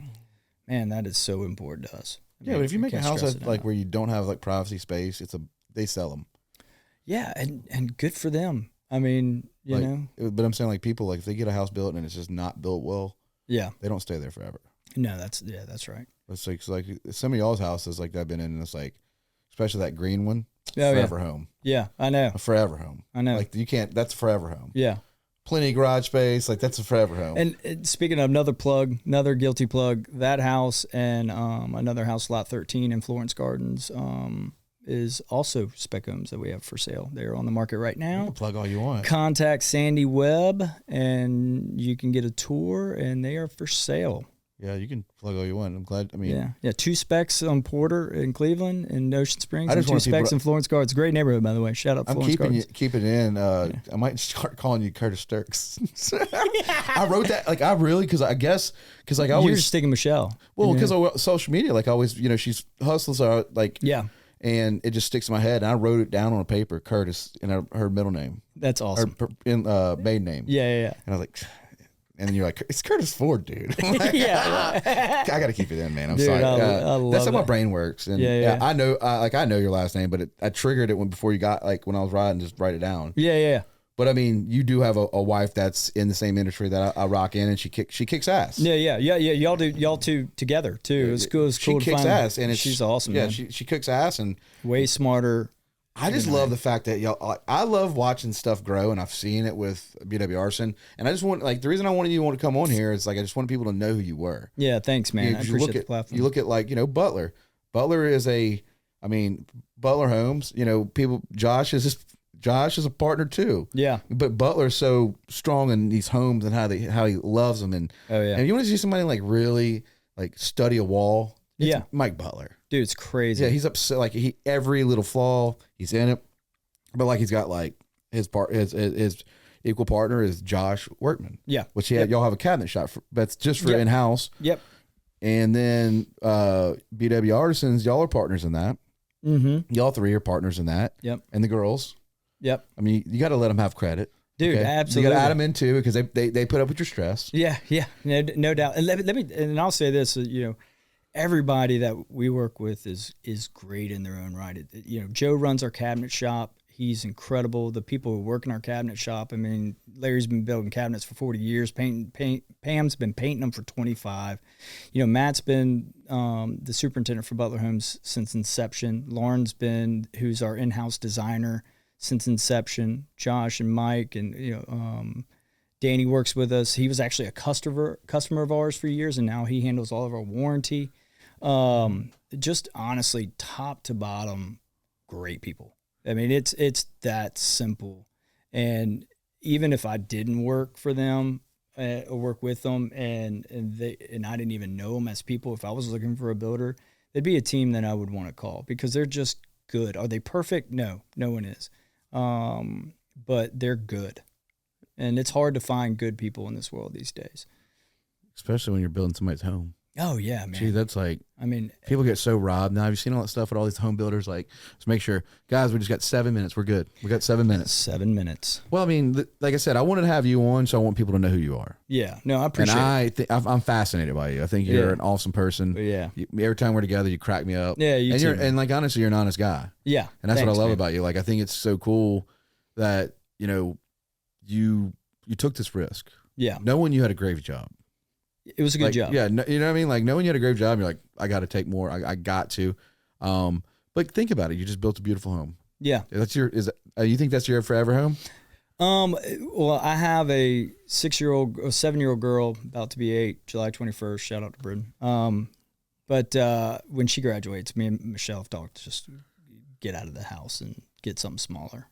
man, that is so important to us. But if you make a house like where you don't have like privacy space, they sell them. Yeah, and good for them. I mean, you know. But I'm saying like people like if they get a house built and it's just not built well. Yeah, they don't stay there forever. No, that's right. It's like some of y'all's houses like that I've been in, and it's like, especially that green one, forever home. Yeah, I know. A forever home. I know. Like you can't. That's a forever home. Yeah. Plenty of garage space. Like that's a forever home. And speaking of another guilty plug, that house and another house, lot 13 in Florence Gardens, is also spec homes that we have for sale. They're on the market right now. You can plug all you want. Contact Sandy Webb, and you can get a tour, and they are for sale. Yeah, you can plug all you want. I'm glad. I mean, yeah. 2 specs on Porter in Cleveland and Ocean Springs, and 2 specs in Florence Gardens. Great neighborhood, by the way. Shout out Florence Gardens. Keeping it in. I might start calling you Curtis Sturks. I wrote that like I really because I always you're sticking Michelle. Well, because of social media, like I always she's hustles are like and it just sticks in my head. And I wrote it down on a paper, Curtis, and her middle name. That's awesome. Her maiden name. Yeah. And I was like. And then you're like, it's Curtis Ford, dude. Like, I got to keep it in, man. I'm sorry. I love that's how my brain works. And I know, I know your last name, but I triggered it before you got when I was writing, just write it down. Yeah. But I mean, you do have a wife that's in the same industry that I rock in, and she kicks ass. Yeah. Y'all two together too. It's cool. It's cool. She kicks ass, and she's awesome. Yeah, man. she kicks ass, and way smarter. I just love the fact that y'all. I love watching stuff grow, and I've seen it with BW Artisan. And I just want the reason I wanted you to come on here is I just wanted people to know who you were. Yeah, thanks, man. I appreciate the platform. You look at Butler. Butler is Butler Homes. People. Josh is a partner too. Yeah, but Butler's so strong in these homes and how he loves them. And and you want to see somebody really study a wall. It's Mike Butler. Dude, it's crazy. Yeah, he's upset. Every little flaw, he's in it. But he's got his part, his equal partner is Josh Workman. Yeah. Which y'all have a cabinet shop that's just for in-house. Yep. And then BW Artisans, y'all are partners in that. Mm-hmm. Y'all three are partners in that. Yep. And the girls. Yep. I mean, you got to let them have credit. Dude, absolutely. You got to add them in too because they put up with your stress. Yeah, no doubt. And let me, and I'll say this, everybody that we work with is great in their own right. Joe runs our cabinet shop. He's incredible. The people who work in our cabinet shop, I mean, Larry's been building cabinets for 40 years. Pam's been painting them for 25. Matt's been the superintendent for Butler Homes since inception. Lauren's been, who's our in-house designer since inception. Josh and Mike and, Danny works with us. He was actually a customer of ours for years, and now he handles all of our warranty. Just honestly, top to bottom, great people. I mean, it's that simple. And even if I didn't work for them or work with them, and I didn't even know them as people, if I was looking for a builder, they'd be a team that I would want to call because they're just good. Are they perfect? No one is. But they're good. And it's hard to find good people in this world these days. Especially when you're building somebody's home. Oh, yeah, man. Gee, that's like, I mean, people get so robbed now. Have you seen all that stuff with all these home builders? Like, let's make sure, guys, we just got 7 minutes. We're good. We got 7 minutes. 7 minutes. Well, I mean, like I said, I wanted to have you on, so I want people to know who you are. Yeah. No, I appreciate it. I'm fascinated by you. I think you're an awesome person. Yeah. Every time we're together, you crack me up. Yeah, you too. And like, honestly, you're an honest guy. Yeah. And that's what I love about you. Like, I think it's so cool that, you took this risk. Yeah. Knowing you had a grave job. It was a good job. Yeah, you know what I mean? Like, knowing you had a grave job, you're like, I got to take more. I got to. But think about it. You just built a beautiful home. Yeah. You think that's your forever home? Well, I have a 7-year-old girl about to be 8, July 21st. Shout out to Britain. But when she graduates, me and Michelle have talked to just get out of the house and get something smaller.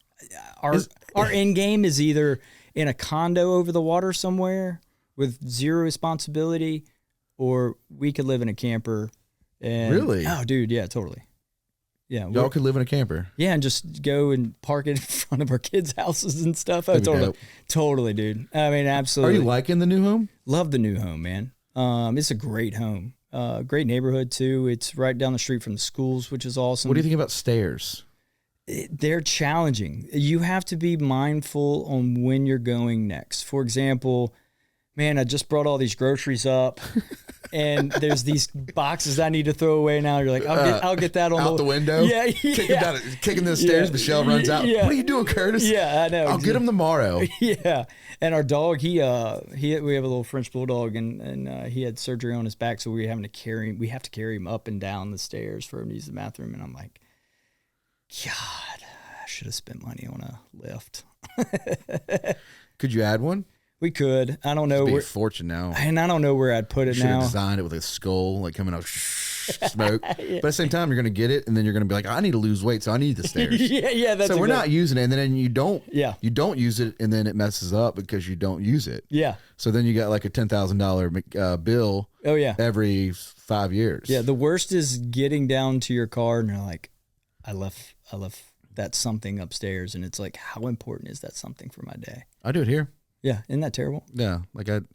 Our end game is either in a condo over the water somewhere with zero responsibility, or we could live in a camper. And, really? Oh, dude, yeah, totally. Yeah, y'all could live in a camper. Yeah, and just go and park it in front of our kids' houses and stuff. Oh, totally, dude. I mean, absolutely. Are you liking the new home? Love the new home, man. It's a great home. Great neighborhood too. It's right down the street from the schools, which is awesome. What do you think about stairs? They're challenging. You have to be mindful on when you're going next. For example, man, I just brought all these groceries up, and there's these boxes I need to throw away now. You're like, I'll get that on out the window. Yeah, kicking the stairs. Michelle runs out. Yeah. What are you doing, Curtis? Yeah, I know. I'll get him tomorrow. Yeah, and our dog, we have a little French bulldog, and he had surgery on his back, so we have to carry him up and down the stairs for him to use the bathroom. And I'm like, God, I should have spent money on a lift. Could you add one? We could. I don't know. It'd be a fortune now. And I don't know where I'd put it now. Should have designed it with a skull, like coming out smoke. Yeah. But at the same time, you're going to get it, and then you're going to be like, I need to lose weight, so I need the stairs. Yeah. That's so we're not using it, and then you don't. Yeah. You don't use it, and then it messes up because you don't use it. Yeah. So then you got like a $10,000 bill. Oh yeah. Every 5 years. Yeah. The worst is getting down to your car, and you're like, I left that something upstairs, and it's like, how important is that something for my day? I do it here. Yeah, isn't that terrible? Yeah, like I've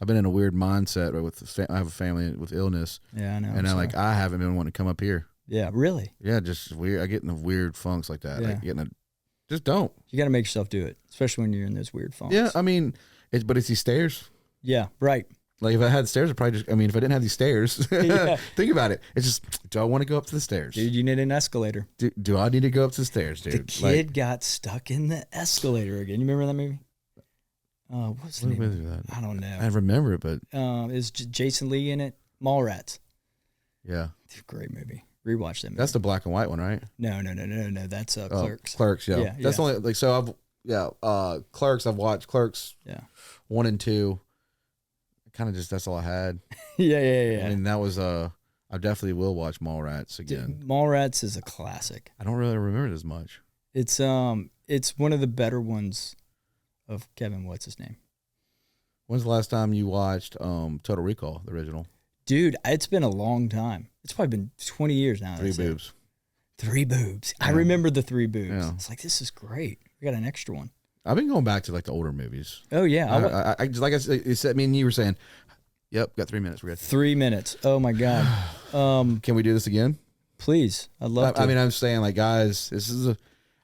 been in a weird mindset I have a family with illness. Yeah, I know. And I haven't been wanting to come up here. Yeah, really? Yeah, just weird. I get in the weird funks like that. Yeah. Like just don't. You got to make yourself do it, especially when you're in those weird funks. Yeah, I mean, it's these stairs. Yeah, right. Like if I had stairs, if I didn't have these stairs, think about it. It's just, do I want to go up to the stairs? Dude, you need an escalator. Do I need to go up to the stairs, dude? The kid got stuck in the escalator again. You remember that movie? What's the name of that? I don't know. I remember it, but is Jason Lee in it? Mallrats. Yeah, great movie. Rewatch that movie. That's the black and white one, right? No. That's Clerks. Clerks, yeah. That's only like so. Clerks. I've watched Clerks. Yeah, 1 and 2. Kind of just that's all I had. Yeah. I mean, that was I definitely will watch Mallrats again. Dude, Mallrats is a classic. I don't really remember it as much. It's one of the better ones of Kevin. What's his name? When's the last time you watched Total Recall, the original? Dude, it's been a long time. It's probably been 20 years now. 3 boobs. 3 boobs. Yeah. I remember the 3 boobs. Yeah. It's like, this is great. We got an extra one. I've been going back to like the older movies. Oh yeah. I like I said, it's, I mean, you were saying, yep, got 3 minutes. We're good. 3 minutes. Oh my God. Can we do this again? Please. I'd love to. I mean, I'm saying like, guys,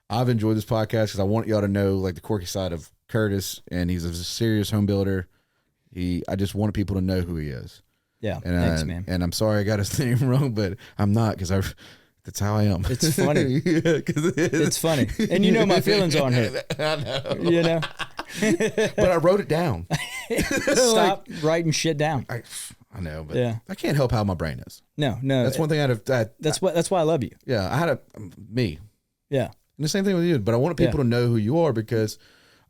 I've enjoyed this podcast because I want y'all to know like the quirky side of Curtis, and he's a serious home builder. I just wanted people to know who he is. Yeah. And Thanks, man. And I'm sorry I got his name wrong, but I'm not, because that's how I am. It's funny. It's funny. And you know my feelings on it. I know. You know? But I wrote it down. Stop writing shit down. I know, but Yeah. I can't help how my brain is. No. That's one thing That's why I love you. Yeah, I had me. Yeah. And the same thing with you, but I want people to know who you are, because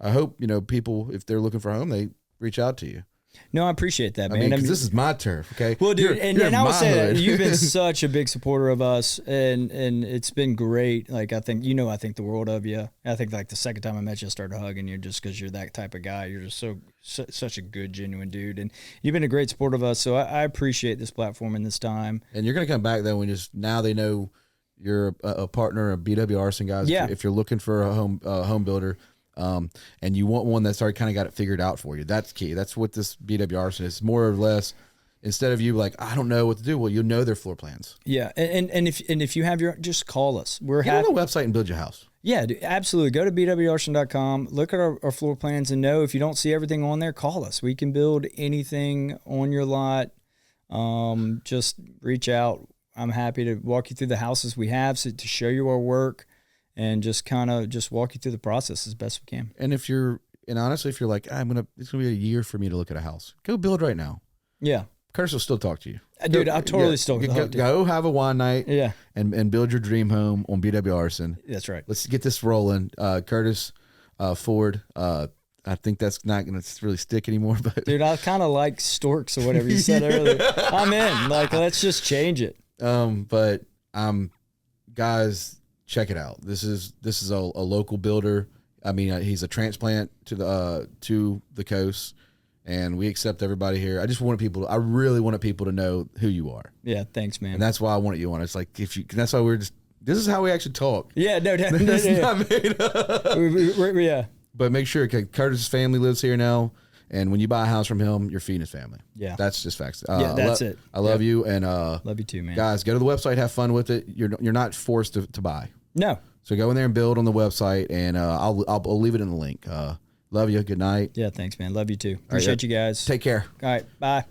I hope, people, if they're looking for a home, they reach out to you. No, I appreciate that, man. I mean, because this is my turf, okay? Well, dude, and I would say that you've been hood. such a big supporter of us, and it's been great. Like, I think the world of you. I think like the second time I met you, I started hugging you just because you're that type of guy. You're just such a good, genuine dude, and you've been a great support of us. So I appreciate this platform and this time. And you're gonna come back though now they know you're a partner of BW Artisan, guys. Yeah. If you're looking for a home builder. And you want one that's already kind of got it figured out for you. That's key. That's what this BW Artisan is, more or less. Instead of you like, I don't know what to do. Well, you know their floor plans. Yeah, and if you have just call us. We're Get on the website and build your house. Yeah, dude, absolutely. Go to bwartisan.com, look at our floor plans, and know if you don't see everything on there, call us. We can build anything on your lot. Just reach out. I'm happy to walk you through the houses we have, to show you our work. And just kind of walk you through the process as best we can. And honestly, if you're like, it's gonna be a year for me to look at a house, go build right now. Yeah, Curtis will still talk to you, dude. I'll totally still talk to you. Go have a wine night. Yeah, and build your dream home on BW Artisan. That's right. Let's get this rolling. Curtis Ford. I think that's not gonna really stick anymore. But dude, I kind of like storks or whatever you said earlier. I'm in. Like, let's just change it. Guys. Check it out. This is a local builder. I mean, he's a transplant to the coast, and we accept everybody here. I really wanted people to know who you are. Yeah, thanks, man. And that's why I wanted you on. It's like that's why this is how we actually talk. Yeah, no, this is not made up. Yeah. But make sure, Curtis's family lives here now. And when you buy a house from him, you're feeding his family. Yeah. That's just facts. That's it. I love you. And love you too, man. Guys, go to the website, have fun with it. You're not forced to buy. No. So go in there and build on the website, and I'll leave it in the link. Love you. Good night. Yeah, thanks, man. Love you too. Appreciate you guys. Take care. All right. Bye.